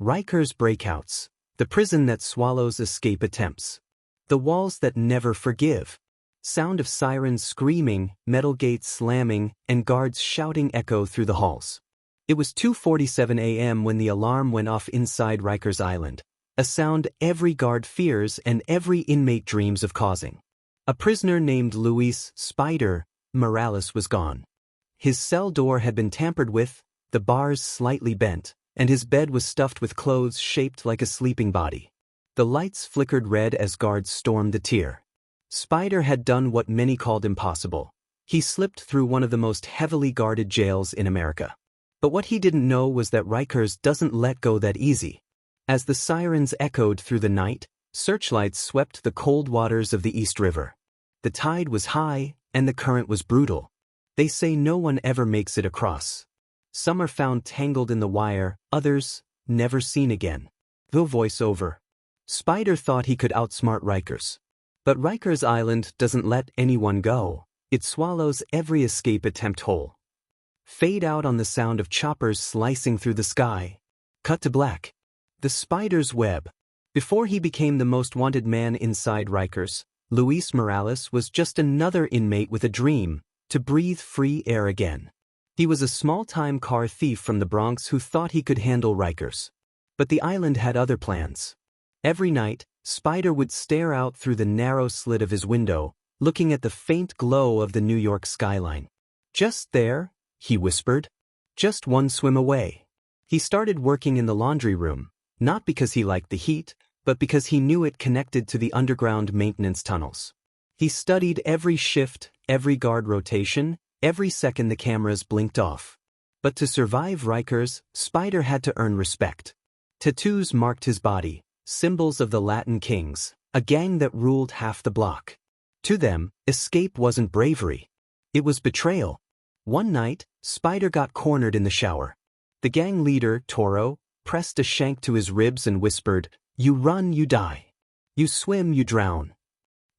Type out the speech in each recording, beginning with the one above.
Rikers Breakouts, the prison that swallows escape attempts. The walls that never forgive. Sound of sirens screaming, metal gates slamming, and guards shouting echo through the halls. It was 2:47 a.m. when the alarm went off inside Rikers Island, a sound every guard fears and every inmate dreams of causing. A prisoner named Luis "Spider" Morales was gone. His cell door had been tampered with, the bars slightly bent, and his bed was stuffed with clothes shaped like a sleeping body. The lights flickered red as guards stormed the tier. Spider had done what many called impossible. He slipped through one of the most heavily guarded jails in America. But what he didn't know was that Rikers doesn't let go that easy. As the sirens echoed through the night, searchlights swept the cold waters of the East River. The tide was high, and the current was brutal. They say no one ever makes it across. Some are found tangled in the wire, others, never seen again. The voiceover. Spider thought he could outsmart Rikers. But Rikers Island doesn't let anyone go. It swallows every escape attempt whole. Fade out on the sound of choppers slicing through the sky. Cut to black. The Spider's web. Before he became the most wanted man inside Rikers, Luis Morales was just another inmate with a dream, to breathe free air again. He was a small-time car thief from the Bronx who thought he could handle Rikers. But the island had other plans. Every night, Spider would stare out through the narrow slit of his window, looking at the faint glow of the New York skyline. "Just there," he whispered. "Just one swim away." He started working in the laundry room, not because he liked the heat, but because he knew it connected to the underground maintenance tunnels. He studied every shift, every guard rotation, every second the cameras blinked off. But to survive Rikers, Spider had to earn respect. Tattoos marked his body, symbols of the Latin Kings, a gang that ruled half the block. To them, escape wasn't bravery. It was betrayal. One night, Spider got cornered in the shower. The gang leader, Toro, pressed a shank to his ribs and whispered, "You run, you die. You swim, you drown."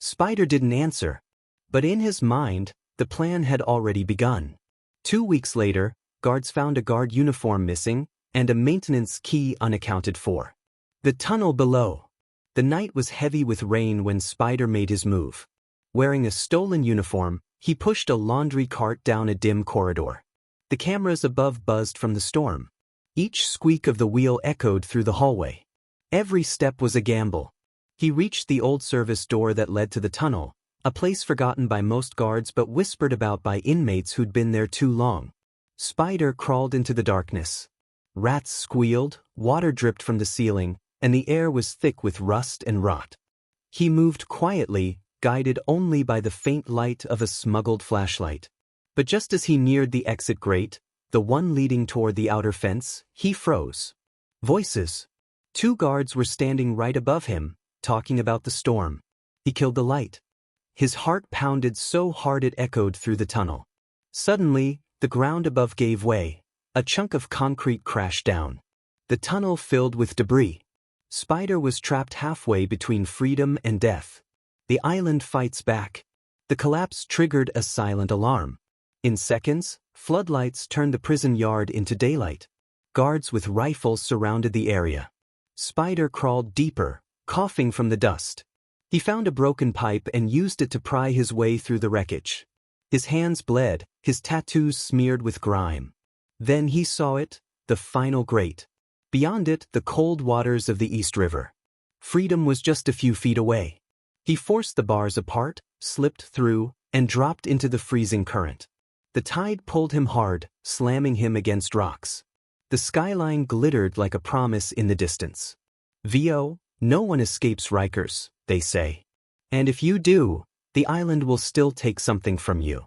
Spider didn't answer. But in his mind, the plan had already begun. 2 weeks later, guards found a guard uniform missing, and a maintenance key unaccounted for. The tunnel below. The night was heavy with rain when Spider made his move. Wearing a stolen uniform, he pushed a laundry cart down a dim corridor. The cameras above buzzed from the storm. Each squeak of the wheel echoed through the hallway. Every step was a gamble. He reached the old service door that led to the tunnel, a place forgotten by most guards but whispered about by inmates who'd been there too long. Spider crawled into the darkness. Rats squealed, water dripped from the ceiling, and the air was thick with rust and rot. He moved quietly, guided only by the faint light of a smuggled flashlight. But just as he neared the exit grate, the one leading toward the outer fence, he froze. Voices. 2 guards were standing right above him, talking about the storm. He killed the light. His heart pounded so hard it echoed through the tunnel. Suddenly, the ground above gave way. A chunk of concrete crashed down. The tunnel filled with debris. Spider was trapped halfway between freedom and death. The island fights back. The collapse triggered a silent alarm. In seconds, floodlights turned the prison yard into daylight. Guards with rifles surrounded the area. Spider crawled deeper, coughing from the dust. He found a broken pipe and used it to pry his way through the wreckage. His hands bled, his tattoos smeared with grime. Then he saw it, the final grate. Beyond it, the cold waters of the East River. Freedom was just a few feet away. He forced the bars apart, slipped through, and dropped into the freezing current. The tide pulled him hard, slamming him against rocks. The skyline glittered like a promise in the distance. "VO, no one escapes Rikers," they say. "And if you do, the island will still take something from you."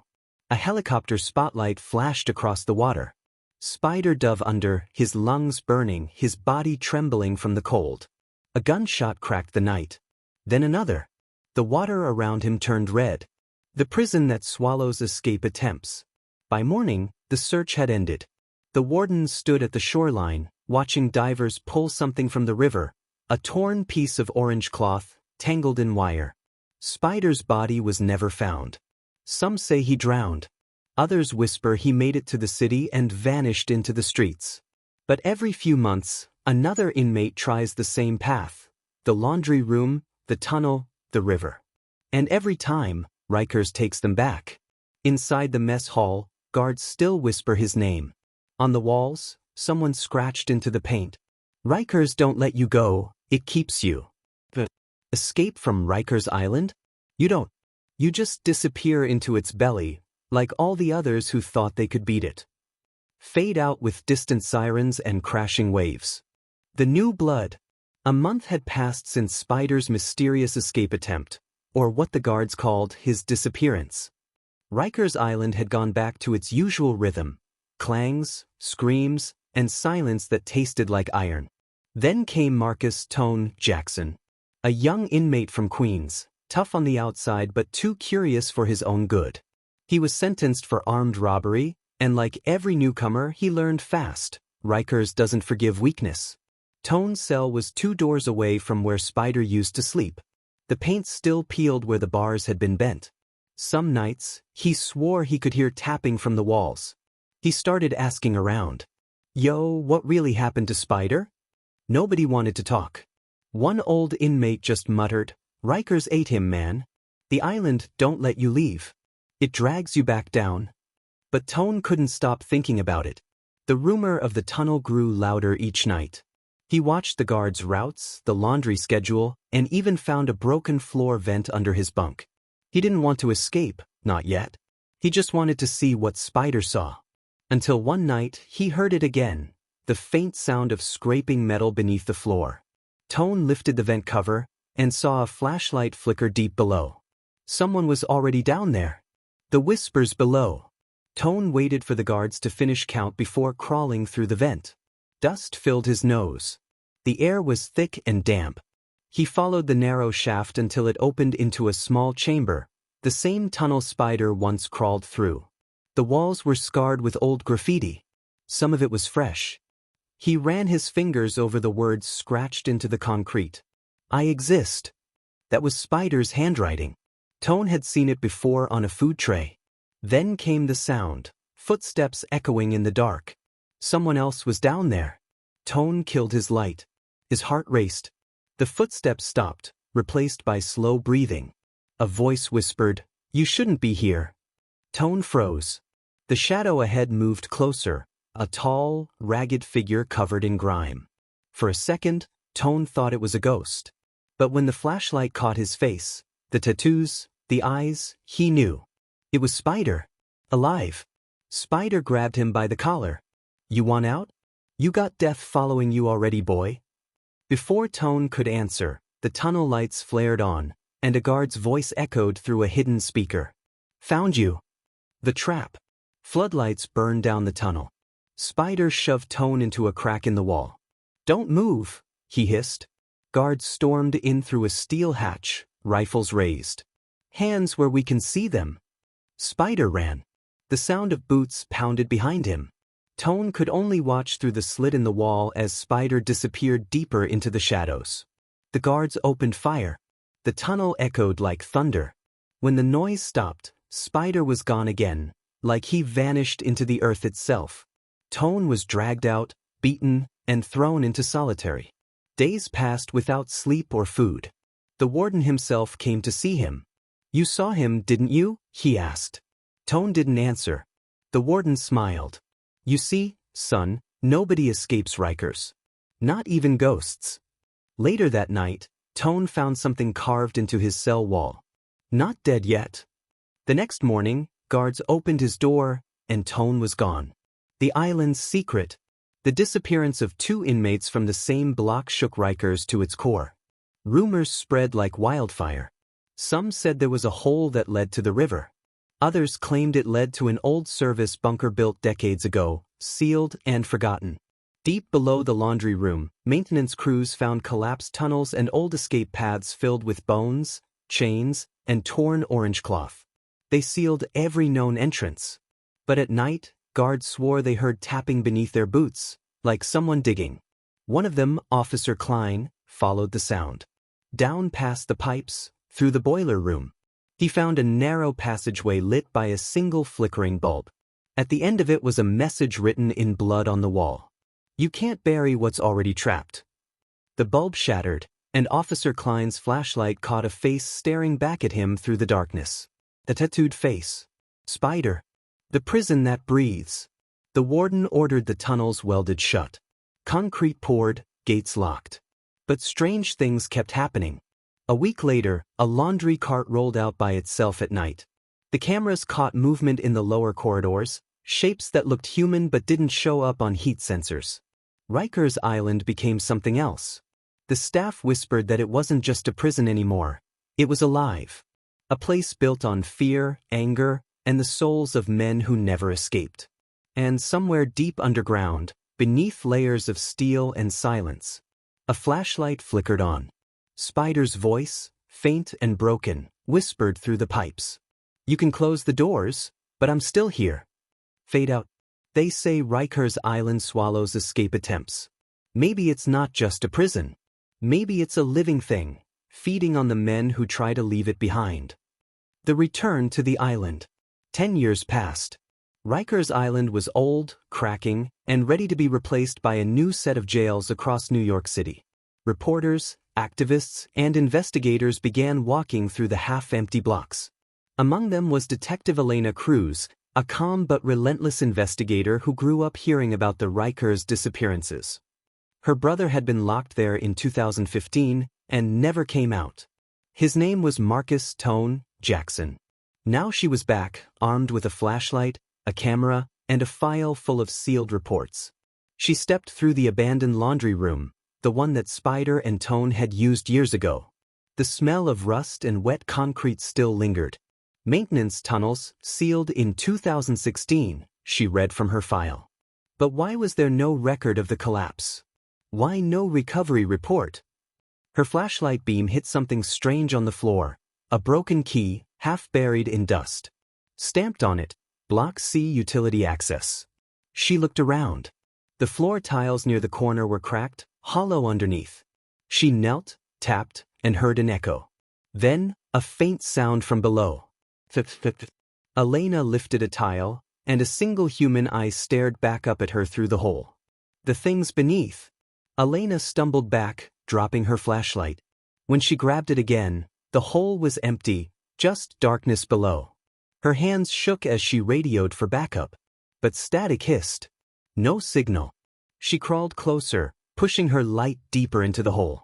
A helicopter spotlight flashed across the water. Spider dove under, his lungs burning, his body trembling from the cold. A gunshot cracked the night. Then another. The water around him turned red. The prison that swallows escape attempts. By morning, the search had ended. The wardens stood at the shoreline, watching divers pull something from the river, a torn piece of orange cloth, tangled in wire. Spider's body was never found. Some say he drowned. Others whisper he made it to the city and vanished into the streets. But every few months, Another inmate tries the same path: the laundry room, the tunnel, the river. And every time, Rikers takes them back. Inside the mess hall, guards still whisper his name. On the walls, someone scratched into the paint: Rikers don't let you go, it keeps you. The escape from Rikers Island? You don't. You just disappear into its belly, like all the others who thought they could beat it. Fade out with distant sirens and crashing waves. The new blood. A month had passed since Spider's mysterious escape attempt, or what the guards called his disappearance. Rikers Island had gone back to its usual rhythm: clangs, screams, and silence that tasted like iron. Then came Marcus "Tone" Jackson, a young inmate from Queens, tough on the outside but too curious for his own good. He was sentenced for armed robbery, and like every newcomer, he learned fast: Rikers doesn't forgive weakness. Tone's cell was 2 doors away from where Spider used to sleep. The paint still peeled where the bars had been bent. Some nights, he swore he could hear tapping from the walls. He started asking around. Yo, what really happened to Spider? Nobody wanted to talk. One old inmate just muttered, Rikers ate him, man. The island don't let you leave. It drags you back down. But Tone couldn't stop thinking about it. The rumor of the tunnel grew louder each night. He watched the guards' routes, the laundry schedule, and even found a broken floor vent under his bunk. He didn't want to escape, not yet. He just wanted to see what Spider saw. Until one night, he heard it again, the faint sound of scraping metal beneath the floor. Tone lifted the vent cover and saw a flashlight flicker deep below. Someone was already down there. The whispers below. Tone waited for the guards to finish count before crawling through the vent. Dust filled his nose. The air was thick and damp. He followed the narrow shaft until it opened into a small chamber, the same tunnel Spider once crawled through. The walls were scarred with old graffiti. Some of it was fresh. He ran his fingers over the words scratched into the concrete. I exist. That was Spider's handwriting. Tone had seen it before on a food tray. Then came the sound, footsteps echoing in the dark. Someone else was down there. Tone killed his light. His heart raced. The footsteps stopped, replaced by slow breathing. A voice whispered, You shouldn't be here. Tone froze. The shadow ahead moved closer, a tall, ragged figure covered in grime. For a second, Tone thought it was a ghost. But when the flashlight caught his face, the tattoos, the eyes, he knew. It was Spider. Alive. Spider grabbed him by the collar. You want out? You got death following you already, boy. Before Tone could answer, the tunnel lights flared on, and a guard's voice echoed through a hidden speaker. Found you. The trap. Floodlights burned down the tunnel. Spider shoved Tone into a crack in the wall. Don't move, he hissed. Guards stormed in through a steel hatch, rifles raised. Hands where we can see them. Spider ran. The sound of boots pounded behind him. Tone could only watch through the slit in the wall as Spider disappeared deeper into the shadows. The guards opened fire. The tunnel echoed like thunder. When the noise stopped, Spider was gone again, like he vanished into the earth itself. Tone was dragged out, beaten, and thrown into solitary. Days passed without sleep or food. The warden himself came to see him. You saw him, didn't you? He asked. Tone didn't answer. The warden smiled. You see, son, nobody escapes Rikers. Not even ghosts. Later that night, Tone found something carved into his cell wall. Not dead yet. The next morning, guards opened his door, and Tone was gone. The island's secret. The disappearance of 2 inmates from the same block shook Rikers to its core. Rumors spread like wildfire. Some said there was a hole that led to the river. Others claimed it led to an old service bunker built decades ago, sealed and forgotten. Deep below the laundry room, maintenance crews found collapsed tunnels and old escape paths filled with bones, chains, and torn orange cloth. They sealed every known entrance. But at night, guards swore they heard tapping beneath their boots, like someone digging. One of them, Officer Klein, followed the sound. Down past the pipes, through the boiler room. He found a narrow passageway lit by a single flickering bulb. At the end of it was a message written in blood on the wall. You can't bury what's already trapped. The bulb shattered, and Officer Klein's flashlight caught a face staring back at him through the darkness. A tattooed face. Spider. The prison that breathes. The warden ordered the tunnels welded shut. Concrete poured, gates locked. But strange things kept happening. A week later, a laundry cart rolled out by itself at night. The cameras caught movement in the lower corridors, shapes that looked human but didn't show up on heat sensors. Rikers Island became something else. The staff whispered that it wasn't just a prison anymore. It was alive. A place built on fear, anger, and the souls of men who never escaped. And somewhere deep underground, beneath layers of steel and silence, a flashlight flickered on. Spider's voice, faint and broken, whispered through the pipes. You can close the doors, but I'm still here. Fade out. They say Rikers Island swallows escape attempts. Maybe it's not just a prison. Maybe it's a living thing, feeding on the men who try to leave it behind. The return to the island. 10 years passed. Rikers Island was old, cracking, and ready to be replaced by a new set of jails across New York City. Reporters, activists, and investigators began walking through the half-empty blocks. Among them was Detective Elena Cruz, a calm but relentless investigator who grew up hearing about the Rikers disappearances. Her brother had been locked there in 2015 and never came out. His name was Marcus Tone Jackson. Now she was back, armed with a flashlight, a camera, and a file full of sealed reports. She stepped through the abandoned laundry room, the one that Spider and Tone had used years ago. The smell of rust and wet concrete still lingered. Maintenance tunnels, sealed in 2016, she read from her file. But why was there no record of the collapse? Why no recovery report? Her flashlight beam hit something strange on the floor, a broken key, half buried in dust. Stamped on it, Block C utility access. She looked around. The floor tiles near the corner were cracked, hollow underneath. She knelt, tapped, and heard an echo. Then, a faint sound from below. Elena lifted a tile, and a single human eye stared back up at her through the hole. The things beneath. Elena stumbled back, dropping her flashlight. When she grabbed it again, the hole was empty, just darkness below. Her hands shook as she radioed for backup. But static hissed. No signal. She crawled closer, pushing her light deeper into the hole.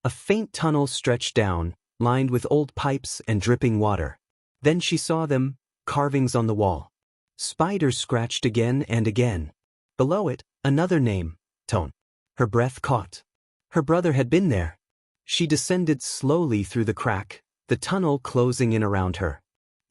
A faint tunnel stretched down, lined with old pipes and dripping water. Then she saw them, carvings on the wall. Spider scratched again and again. Below it, another name, Tone. Her breath caught. Her brother had been there. She descended slowly through the crack, the tunnel closing in around her.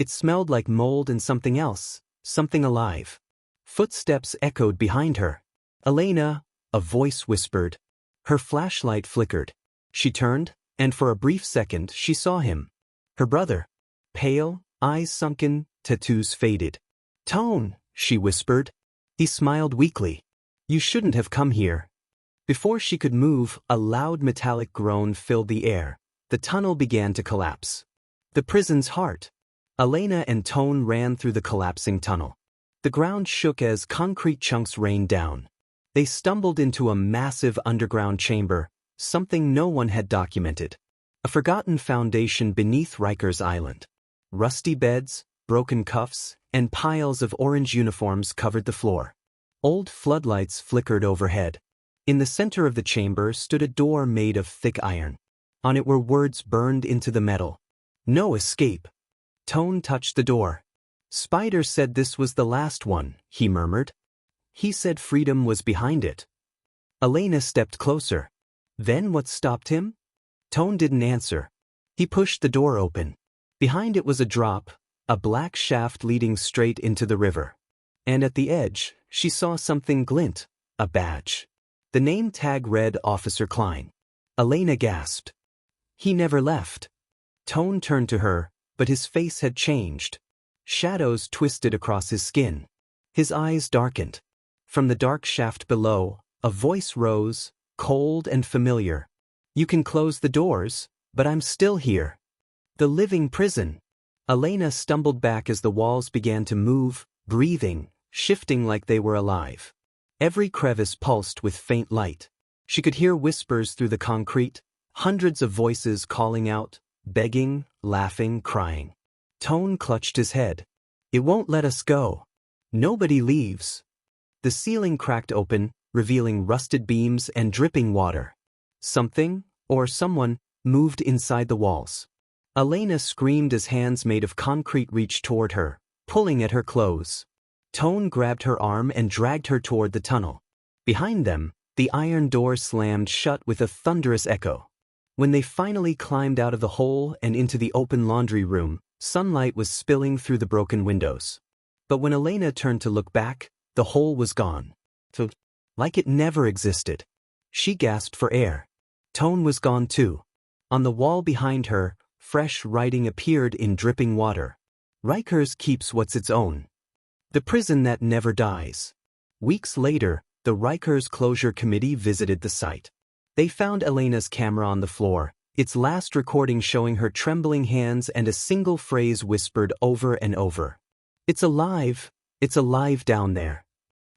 It smelled like mold and something else, something alive. Footsteps echoed behind her. Elena, a voice whispered. Her flashlight flickered. She turned, and for a brief second she saw him. Her brother. Pale, eyes sunken, tattoos faded. Tone, she whispered. He smiled weakly. You shouldn't have come here. Before she could move, a loud metallic groan filled the air. The tunnel began to collapse. The prison's heart. Elena and Tone ran through the collapsing tunnel. The ground shook as concrete chunks rained down. They stumbled into a massive underground chamber, something no one had documented. A forgotten foundation beneath Rikers Island. Rusty beds, broken cuffs, and piles of orange uniforms covered the floor. Old floodlights flickered overhead. In the center of the chamber stood a door made of thick iron. On it were words burned into the metal. No escape. Tone touched the door. Spider said this was the last one, he murmured. He said freedom was behind it. Elena stepped closer. Then what stopped him? Tone didn't answer. He pushed the door open. Behind it was a drop, a black shaft leading straight into the river. And at the edge, she saw something glint, a badge. The name tag read Officer Klein. Elena gasped. He never left. Tone turned to her, but his face had changed. Shadows twisted across his skin. His eyes darkened. From the dark shaft below, a voice rose, cold and familiar. You can close the doors, but I'm still here. The living prison. Elena stumbled back as the walls began to move, breathing, shifting like they were alive. Every crevice pulsed with faint light. She could hear whispers through the concrete, hundreds of voices calling out, begging, laughing, crying. Tone clutched his head. It won't let us go. Nobody leaves. The ceiling cracked open, revealing rusted beams and dripping water. Something, or someone, moved inside the walls. Elena screamed as hands made of concrete reached toward her, pulling at her clothes. Tone grabbed her arm and dragged her toward the tunnel. Behind them, the iron door slammed shut with a thunderous echo. When they finally climbed out of the hole and into the open laundry room, sunlight was spilling through the broken windows. But when Elena turned to look back, the hole was gone. Like it never existed. She gasped for air. Tone was gone too. On the wall behind her, fresh writing appeared in dripping water. Rikers keeps what's its own. The prison that never dies. Weeks later, the Rikers Closure Committee visited the site. They found Elena's camera on the floor, its last recording showing her trembling hands and a single phrase whispered over and over. It's alive down there.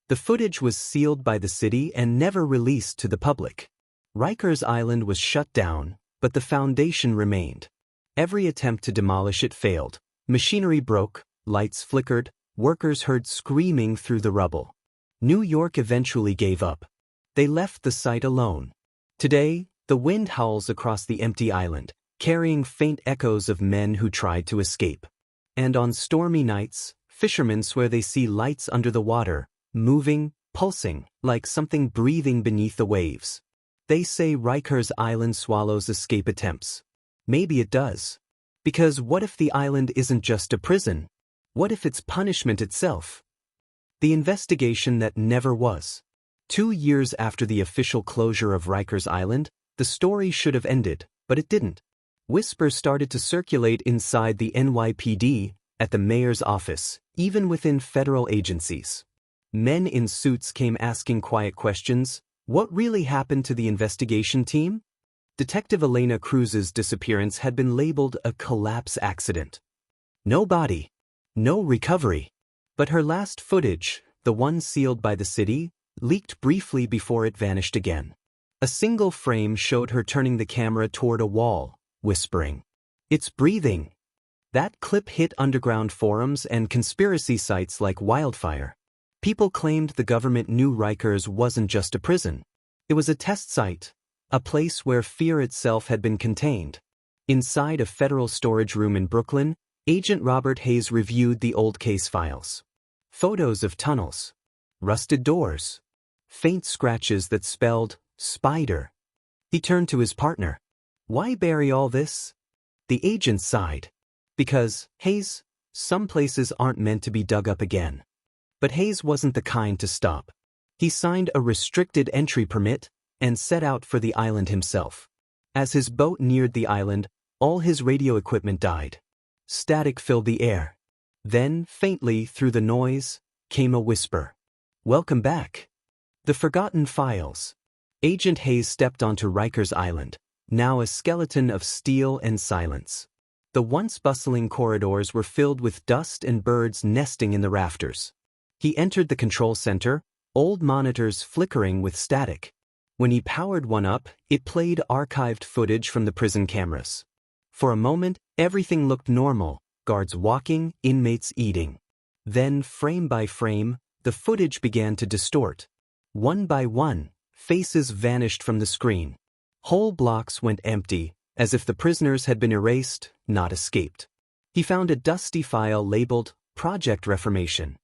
The footage was sealed by the city and never released to the public. Rikers Island was shut down, but the foundation remained. Every attempt to demolish it failed. Machinery broke, lights flickered, workers heard screaming through the rubble. New York eventually gave up. They left the site alone. Today, the wind howls across the empty island, carrying faint echoes of men who tried to escape. And on stormy nights, fishermen swear they see lights under the water, moving, pulsing, like something breathing beneath the waves. They say Rikers Island swallows escape attempts. Maybe it does. Because what if the island isn't just a prison? What if it's punishment itself? The investigation that never was. 2 years after the official closure of Rikers Island, the story should have ended, but it didn't. Whispers started to circulate inside the NYPD, at the mayor's office, even within federal agencies. Men in suits came asking quiet questions. What really happened to the investigation team? Detective Elena Cruz's disappearance had been labeled a collapse accident. No body. No recovery. But her last footage, the one sealed by the city, leaked briefly before it vanished again. A single frame showed her turning the camera toward a wall, whispering, "It's breathing." That clip hit underground forums and conspiracy sites like wildfire. People claimed the government knew Rikers wasn't just a prison. It was a test site, a place where fear itself had been contained. Inside a federal storage room in Brooklyn, Agent Robert Hayes reviewed the old case files. Photos of tunnels, rusted doors, faint scratches that spelled spider. He turned to his partner. "Why bury all this?" The agent sighed. "Because, Hayes, some places aren't meant to be dug up again." But Hayes wasn't the kind to stop. He signed a restricted entry permit and set out for the island himself. As his boat neared the island, all his radio equipment died. Static filled the air. Then, faintly through the noise, came a whisper. "Welcome back." The forgotten files. Agent Hayes stepped onto Rikers Island, now a skeleton of steel and silence. The once bustling corridors were filled with dust and birds nesting in the rafters. He entered the control center, old monitors flickering with static. When he powered one up, it played archived footage from the prison cameras. For a moment, everything looked normal, guards walking, inmates eating. Then, frame by frame, the footage began to distort. One by one, faces vanished from the screen. Whole blocks went empty, as if the prisoners had been erased, not escaped. He found a dusty file labeled Project Reformation.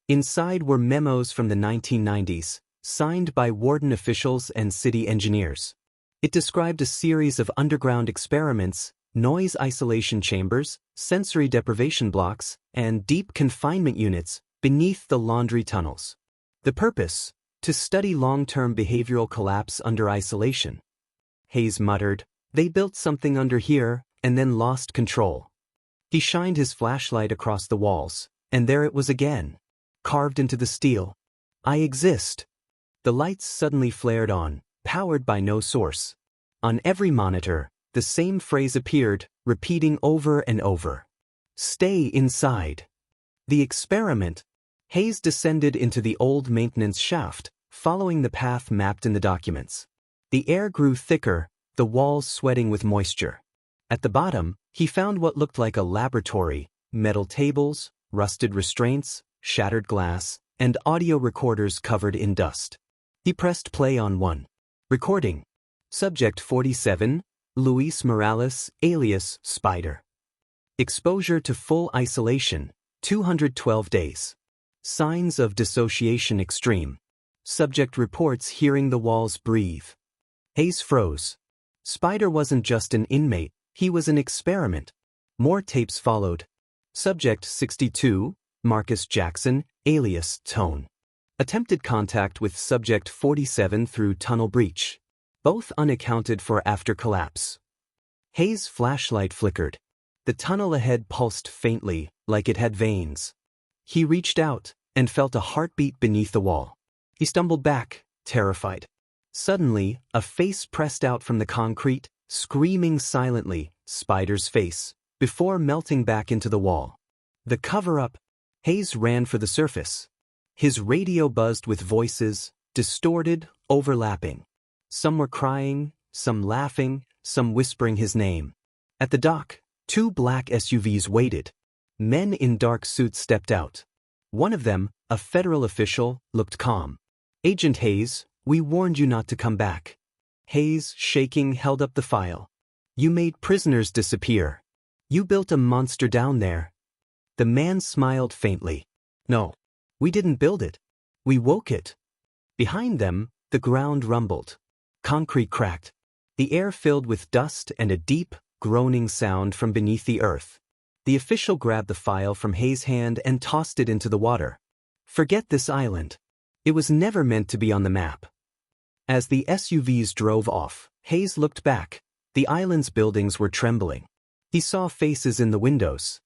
Inside were memos from the 1990s, signed by warden officials and city engineers. It described a series of underground experiments, noise isolation chambers, sensory deprivation blocks, and deep confinement units beneath the laundry tunnels. The purpose? To study long-term behavioral collapse under isolation. Hayes muttered, "They built something under here, and then lost control." He shined his flashlight across the walls, and there it was again, carved into the steel. "I exist." The lights suddenly flared on, powered by no source. On every monitor, the same phrase appeared, repeating over and over. "Stay inside." The experiment. Hayes descended into the old maintenance shaft, following the path mapped in the documents. The air grew thicker, the walls sweating with moisture. At the bottom, he found what looked like a laboratory: metal tables, rusted restraints, shattered glass, and audio recorders covered in dust. He pressed play on one. Recording. Subject 47, Luis Morales, alias Spider. Exposure to full isolation, 212 days. Signs of dissociation extreme. Subject reports hearing the walls breathe. Hayes froze. Spider wasn't just an inmate, he was an experiment. More tapes followed. Subject 62, Marcus Jackson, alias Tone. Attempted contact with Subject 47 through tunnel breach. Both unaccounted for after collapse. Hayes' flashlight flickered. The tunnel ahead pulsed faintly, like it had veins. He reached out and felt a heartbeat beneath the wall. He stumbled back, terrified. Suddenly, a face pressed out from the concrete, screaming silently, Spider's face, before melting back into the wall. The cover-up. Hayes ran for the surface. His radio buzzed with voices, distorted, overlapping. Some were crying, some laughing, some whispering his name. At the dock, 2 black SUVs waited. Men in dark suits stepped out. One of them, a federal official, looked calm. "Agent Hayes, we warned you not to come back." Hayes, shaking, held up the file. "You made prisoners disappear. You built a monster down there." The man smiled faintly. "No, we didn't build it. We woke it." Behind them, the ground rumbled. Concrete cracked. The air filled with dust and a deep, groaning sound from beneath the earth. The official grabbed the file from Hayes' hand and tossed it into the water. "Forget this island. It was never meant to be on the map." As the SUVs drove off, Hayes looked back. The island's buildings were trembling. He saw faces in the windows.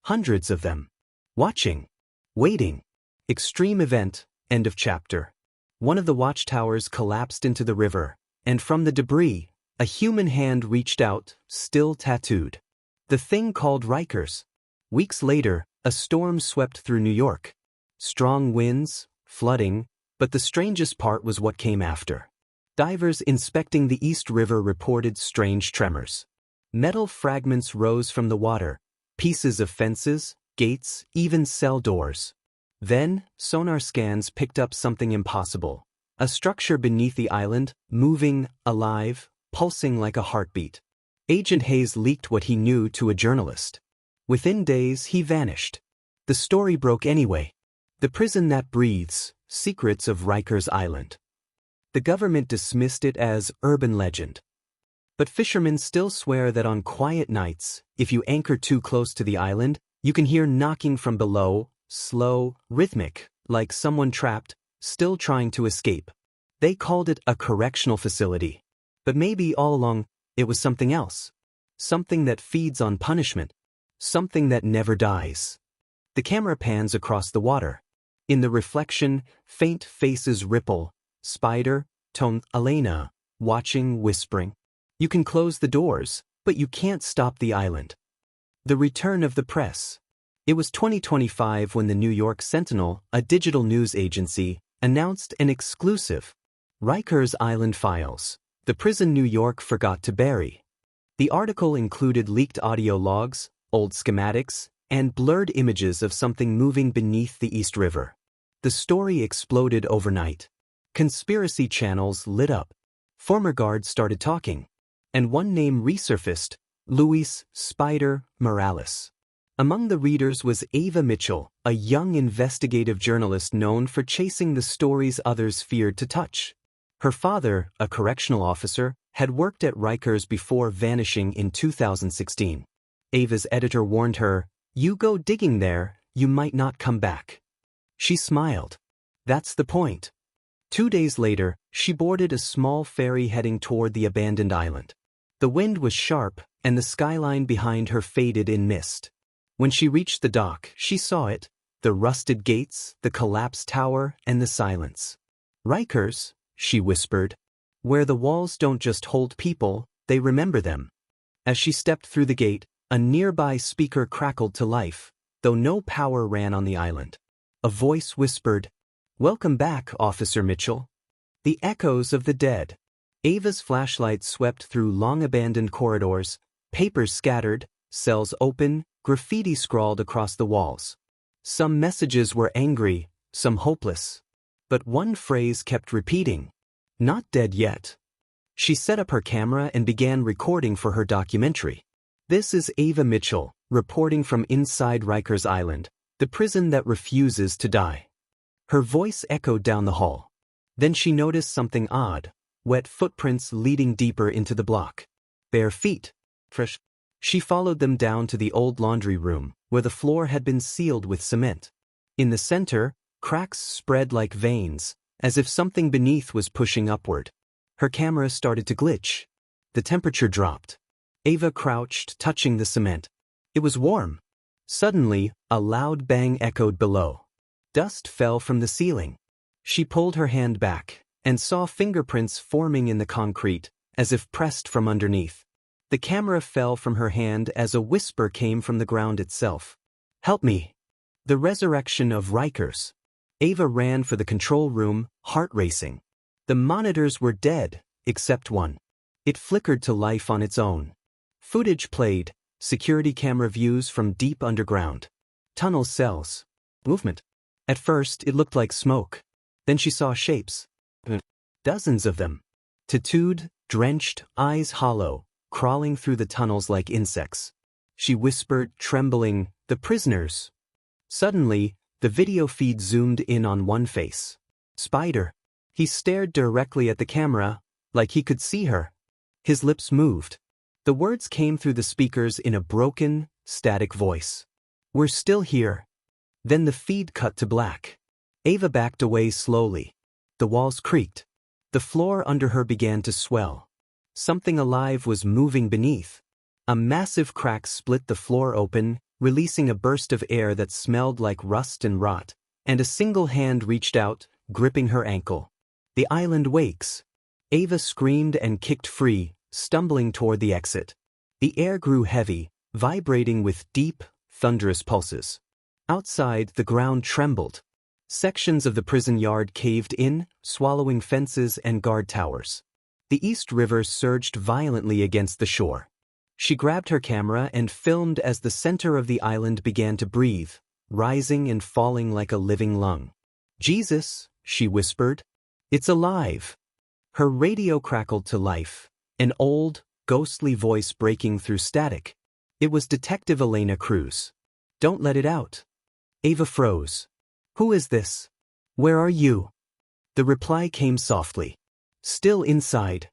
Hundreds of them. Watching. Waiting. Extreme event, end of chapter. One of the watchtowers collapsed into the river, and from the debris, a human hand reached out, still tattooed. The thing called Rikers. Weeks later, a storm swept through New York. Strong winds, flooding, but the strangest part was what came after. Divers inspecting the East River reported strange tremors. Metal fragments rose from the water, pieces of fences, gates, even cell doors. Then, sonar scans picked up something impossible. A structure beneath the island, moving, alive, pulsing like a heartbeat. Agent Hayes leaked what he knew to a journalist. Within days, he vanished. The story broke anyway. The prison that breathes, secrets of Rikers Island. The government dismissed it as urban legend. But fishermen still swear that on quiet nights, if you anchor too close to the island, you can hear knocking from below, slow, rhythmic, like someone trapped, still trying to escape. They called it a correctional facility. But maybe all along, it was something else. Something that feeds on punishment. Something that never dies. The camera pans across the water. In the reflection, faint faces ripple. Spider, Tone, Elena, watching, whispering. You can close the doors, but you can't stop the island. The return of the press. It was 2025 when the New York Sentinel, a digital news agency, announced an exclusive. Rikers Island Files. The prison New York forgot to bury. The article included leaked audio logs, old schematics, and blurred images of something moving beneath the East River. The story exploded overnight. Conspiracy channels lit up. Former guards started talking. And one name resurfaced, Luis "Spider" Morales. Among the readers was Ava Mitchell, a young investigative journalist known for chasing the stories others feared to touch. Her father, a correctional officer, had worked at Rikers before vanishing in 2016. Ava's editor warned her, "You go digging there, you might not come back." She smiled. That's the point. 2 days later, she boarded a small ferry heading toward the abandoned island. The wind was sharp, and the skyline behind her faded in mist. When she reached the dock, she saw it, the rusted gates, the collapsed tower, and the silence. "Rikers," she whispered, "where the walls don't just hold people, they remember them." As she stepped through the gate, a nearby speaker crackled to life, though no power ran on the island. A voice whispered, "Welcome back, Officer Mitchell. The echoes of the dead. Ava's flashlight swept through long-abandoned corridors, papers scattered, cells open, graffiti scrawled across the walls. Some messages were angry, some hopeless. But one phrase kept repeating. Not dead yet. She set up her camera and began recording for her documentary. This is Ava Mitchell, reporting from inside Rikers Island, the prison that refuses to die. Her voice echoed down the hall. Then she noticed something odd, wet footprints leading deeper into the block. Bare feet. Fresh. She followed them down to the old laundry room, where the floor had been sealed with cement. In the center, cracks spread like veins, as if something beneath was pushing upward. Her camera started to glitch. The temperature dropped. Ava crouched, touching the cement. It was warm. Suddenly, a loud bang echoed below. Dust fell from the ceiling. She pulled her hand back, and saw fingerprints forming in the concrete, as if pressed from underneath. The camera fell from her hand as a whisper came from the ground itself. Help me. The resurrection of Rikers. Ava ran for the control room, heart racing. The monitors were dead, except one. It flickered to life on its own. Footage played, security camera views from deep underground. Tunnel cells. Movement. At first, it looked like smoke. Then she saw shapes. Dozens of them. Tattooed, drenched, eyes hollow, crawling through the tunnels like insects. She whispered, trembling, "The prisoners." Suddenly, the video feed zoomed in on one face. Spider. He stared directly at the camera, like he could see her. His lips moved. The words came through the speakers in a broken, static voice. "We're still here." Then the feed cut to black. Ava backed away slowly. The walls creaked. The floor under her began to swell. Something alive was moving beneath. A massive crack split the floor open, releasing a burst of air that smelled like rust and rot, and a single hand reached out, gripping her ankle. The island wakes. Ava screamed and kicked free, stumbling toward the exit. The air grew heavy, vibrating with deep, thunderous pulses. Outside, the ground trembled. Sections of the prison yard caved in, swallowing fences and guard towers. The East River surged violently against the shore. She grabbed her camera and filmed as the center of the island began to breathe, rising and falling like a living lung. "Jesus," she whispered. "It's alive." Her radio crackled to life, an old, ghostly voice breaking through static. It was Detective Elena Cruz. "Don't let it out." Ava froze. "Who is this? Where are you?" The reply came softly. "Still inside."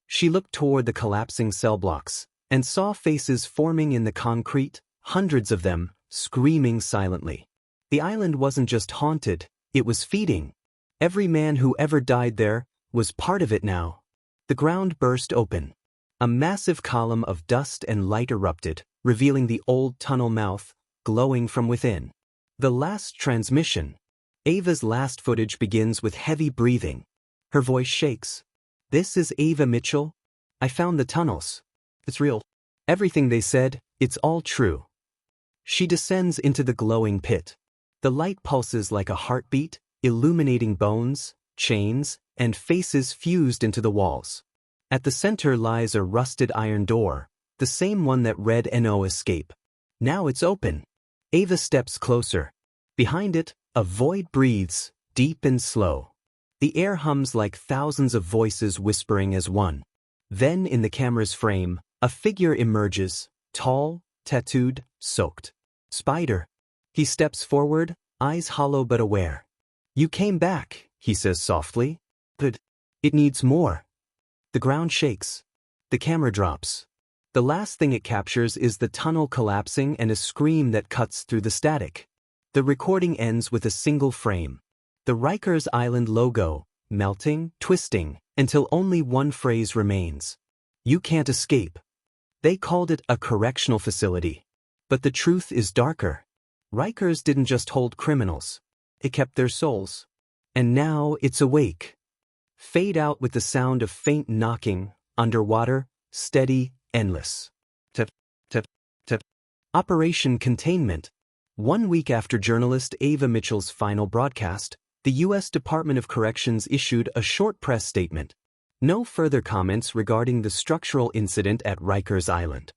She looked toward the collapsing cell blocks, and saw faces forming in the concrete, hundreds of them, screaming silently. The island wasn't just haunted, it was feeding. Every man who ever died there was part of it now. The ground burst open. A massive column of dust and light erupted, revealing the old tunnel mouth, glowing from within. The last transmission. Ava's last footage begins with heavy breathing. Her voice shakes. "This is Ava Mitchell. I found the tunnels. It's real. Everything they said, it's all true." She descends into the glowing pit. The light pulses like a heartbeat, illuminating bones, chains, and faces fused into the walls. At the center lies a rusted iron door, the same one that read "No escape." Now it's open. Ava steps closer. Behind it, a void breathes, deep and slow. The air hums like thousands of voices whispering as one. Then, in the camera's frame, a figure emerges, tall, tattooed, soaked. Spider. He steps forward, eyes hollow but aware. "You came back," he says softly. "But it needs more." The ground shakes. The camera drops. The last thing it captures is the tunnel collapsing and a scream that cuts through the static. The recording ends with a single frame. The Rikers Island logo, melting, twisting, until only one phrase remains. "You can't escape." They called it a correctional facility. But the truth is darker. Rikers didn't just hold criminals. It kept their souls. And now it's awake. Fade out with the sound of faint knocking, underwater, steady, endless. Tip, tip, tip. Operation Containment. 1 week after journalist Ava Mitchell's final broadcast, The U.S. Department of Corrections issued a short press statement. No further comments regarding the structural incident at Rikers Island.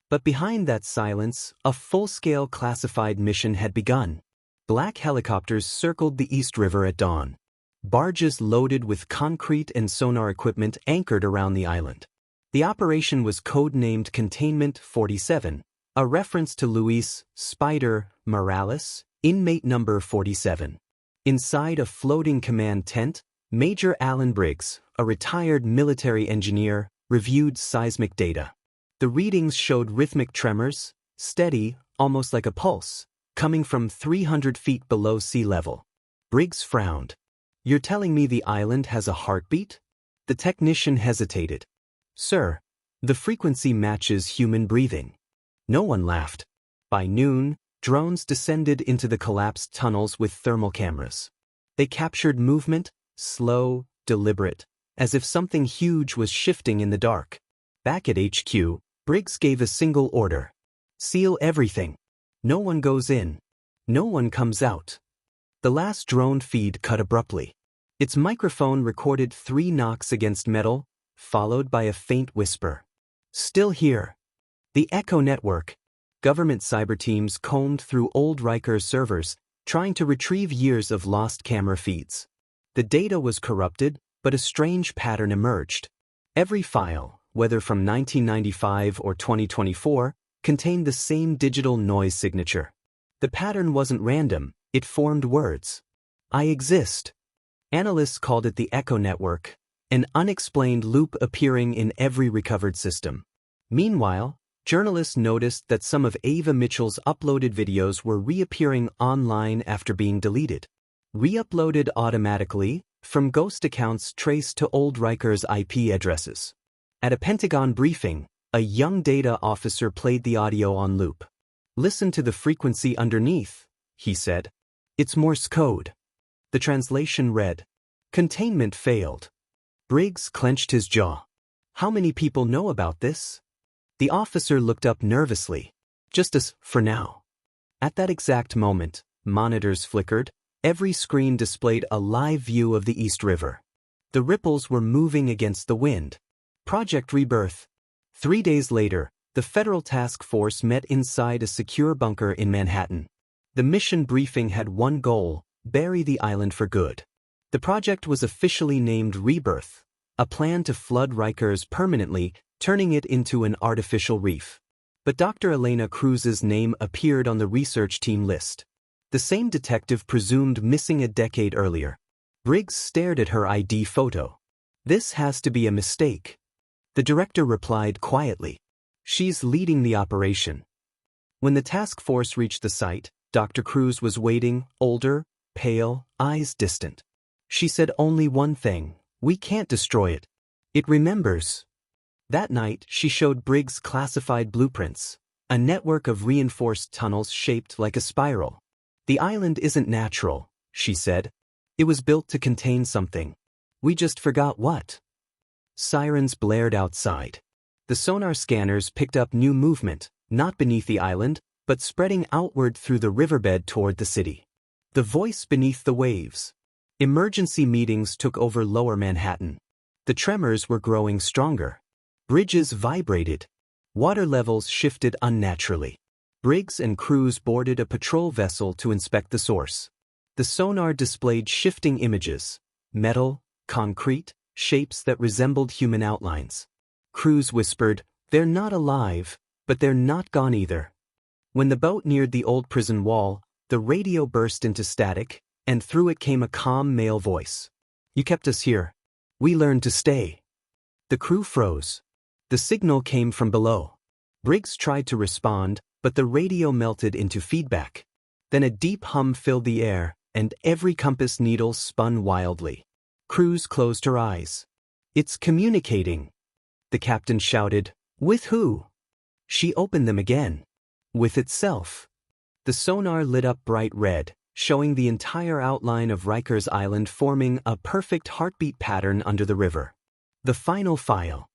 But behind that silence, a full-scale classified mission had begun. Black helicopters circled the East River at dawn. Barges loaded with concrete and sonar equipment anchored around the island. The operation was codenamed Containment 47, a reference to Luis "Spider" Morales, inmate number 47. Inside a floating command tent, Major Alan Briggs, a retired military engineer, reviewed seismic data. The readings showed rhythmic tremors, steady, almost like a pulse, coming from 300 feet below sea level. Briggs frowned. "You're telling me the island has a heartbeat?" The technician hesitated. "Sir, the frequency matches human breathing." No one laughed. By noon, drones descended into the collapsed tunnels with thermal cameras. They captured movement, slow, deliberate, as if something huge was shifting in the dark. Back at HQ, Briggs gave a single order. "Seal everything. No one goes in. No one comes out." The last drone feed cut abruptly. Its microphone recorded 3 knocks against metal, followed by a faint whisper. "Still here." The Echo network. Government cyber teams combed through old Rikers servers, trying to retrieve years of lost camera feeds. The data was corrupted, but a strange pattern emerged. Every file, whether from 1995 or 2024, contained the same digital noise signature. The pattern wasn't random, it formed words. "I exist." Analysts called it the Echo network, an unexplained loop appearing in every recovered system. Meanwhile, journalists noticed that some of Ava Mitchell's uploaded videos were reappearing online after being deleted. Re-uploaded automatically, from ghost accounts traced to old Rikers IP addresses. At a Pentagon briefing, a young data officer played the audio on loop. "Listen to the frequency underneath," he said. "It's Morse code." The translation read, "Containment failed." Briggs clenched his jaw. "How many people know about this?" The officer looked up nervously. "Just us, for now." At that exact moment, monitors flickered. Every screen displayed a live view of the East River. The ripples were moving against the wind. Project Rebirth. 3 days later, the federal task force met inside a secure bunker in Manhattan. The mission briefing had one goal: bury the island for good. The project was officially named Rebirth, a plan to flood Rikers permanently, turning it into an artificial reef. But Dr. Elena Cruz's name appeared on the research team list. The same detective presumed missing a decade earlier. Briggs stared at her ID photo. "This has to be a mistake." The director replied quietly. "She's leading the operation." When the task force reached the site, Dr. Cruz was waiting, older, pale, eyes distant. She said only one thing: "We can't destroy it. It remembers." That night, she showed Briggs classified blueprints, a network of reinforced tunnels shaped like a spiral. "The island isn't natural," she said. "It was built to contain something. We just forgot what." Sirens blared outside. The sonar scanners picked up new movement, not beneath the island, but spreading outward through the riverbed toward the city. The voice beneath the waves. Emergency meetings took over lower Manhattan. The tremors were growing stronger. Bridges vibrated. Water levels shifted unnaturally. Briggs and Cruz boarded a patrol vessel to inspect the source. The sonar displayed shifting images: metal, concrete, shapes that resembled human outlines. Cruz whispered, "They're not alive, but they're not gone either." When the boat neared the old prison wall, the radio burst into static, and through it came a calm male voice. "You kept us here. We learned to stay." The crew froze. The signal came from below. Briggs tried to respond, but the radio melted into feedback. Then a deep hum filled the air, and every compass needle spun wildly. Cruz closed her eyes. "It's communicating," the captain shouted. "With who?" She opened them again. "With itself." The sonar lit up bright red, showing the entire outline of Rikers Island forming a perfect heartbeat pattern under the river. The final file.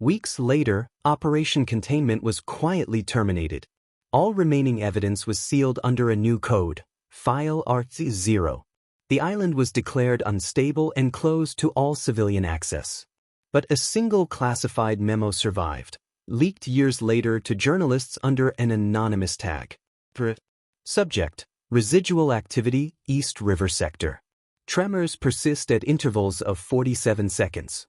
Weeks later, Operation Containment was quietly terminated. All remaining evidence was sealed under a new code, File RT0. The island was declared unstable and closed to all civilian access. But a single classified memo survived, leaked years later to journalists under an anonymous tag. Subject: Residual activity, East River Sector. Tremors persist at intervals of 47 seconds.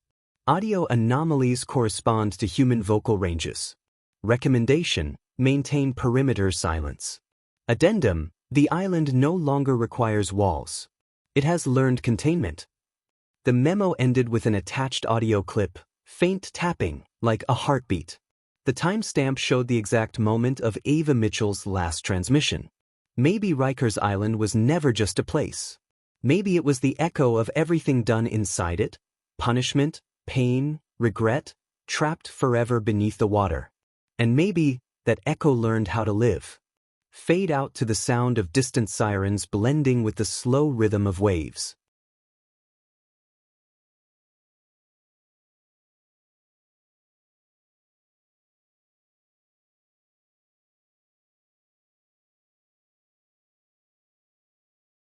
Audio anomalies correspond to human vocal ranges. Recommendation: maintain perimeter silence. Addendum: the island no longer requires walls. It has learned containment. The memo ended with an attached audio clip, faint tapping, like a heartbeat. The timestamp showed the exact moment of Ava Mitchell's last transmission. Maybe Rikers Island was never just a place. Maybe it was the echo of everything done inside it: punishment, pain, regret, trapped forever beneath the water. And maybe that echo learned how to live. Fade out to the sound of distant sirens blending with the slow rhythm of waves.